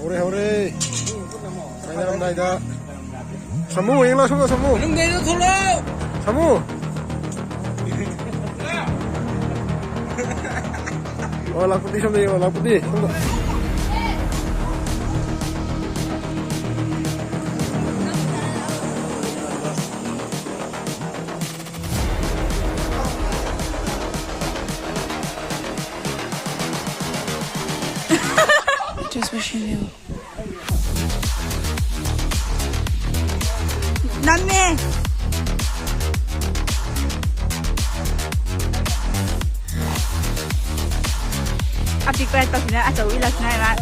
Hore. Kainaramdai da. Samu yang lah semua samu. Samu. Oh laku di sampai laku di. Just wish you knew. Nami. Api kwento sila atau ilas na ba?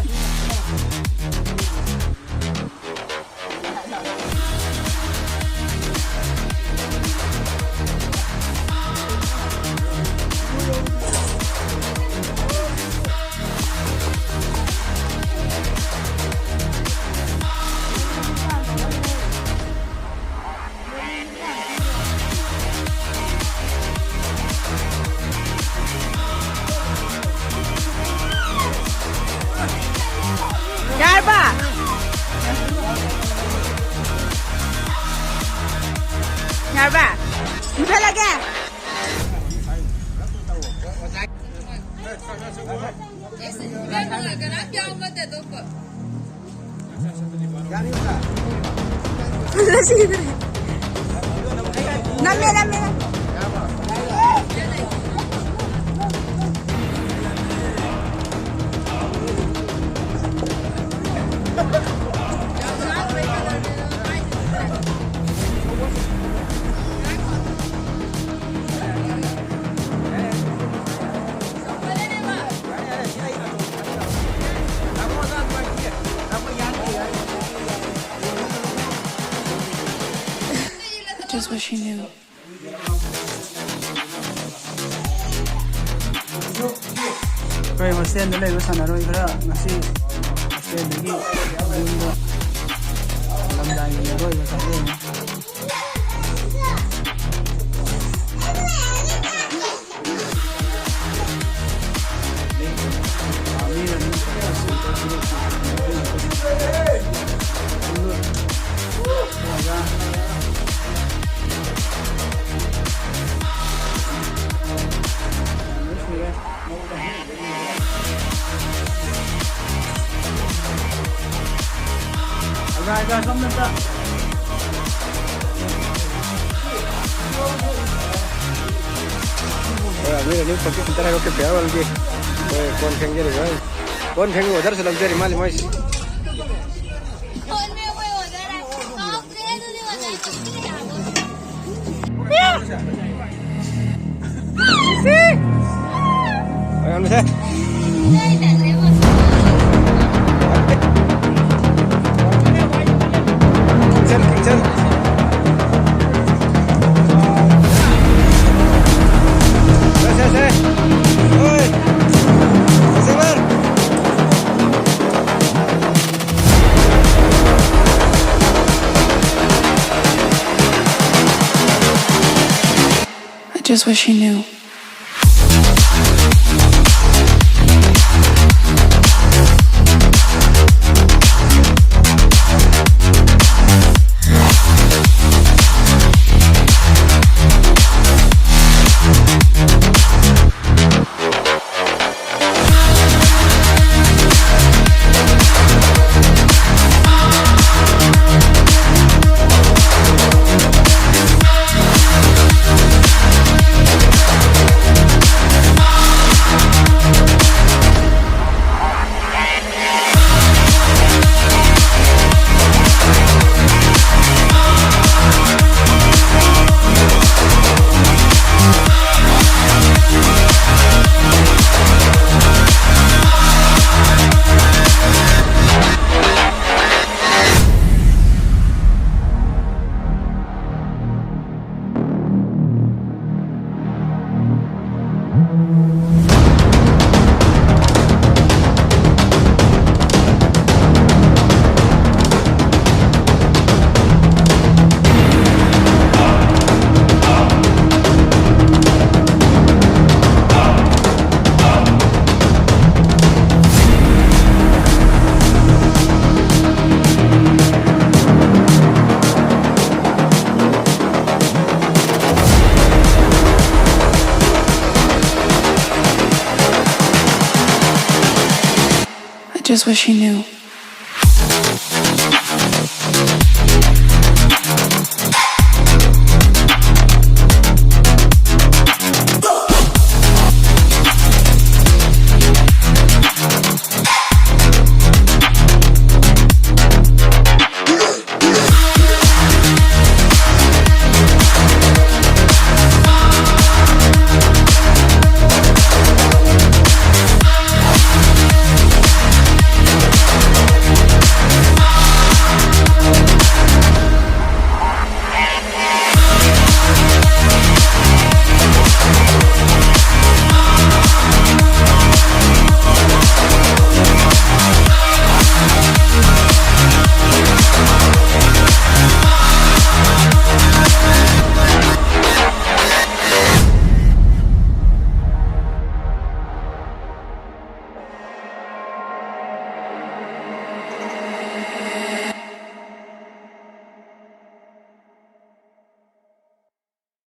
Yarba. Yarba. Udah lagi. Nami. Just wish you knew. Rồi hostel đây có sanaroi khara ngasi hostel lagi bunda lamdai roi ka sabe Agak sama tak? Mira, ni porque quitar algo que pegaba al que con gente igual. Con gente udah se lancar mal mais. Sí. Ayo nih. Kitchen. I just wish you knew. just wish he knew.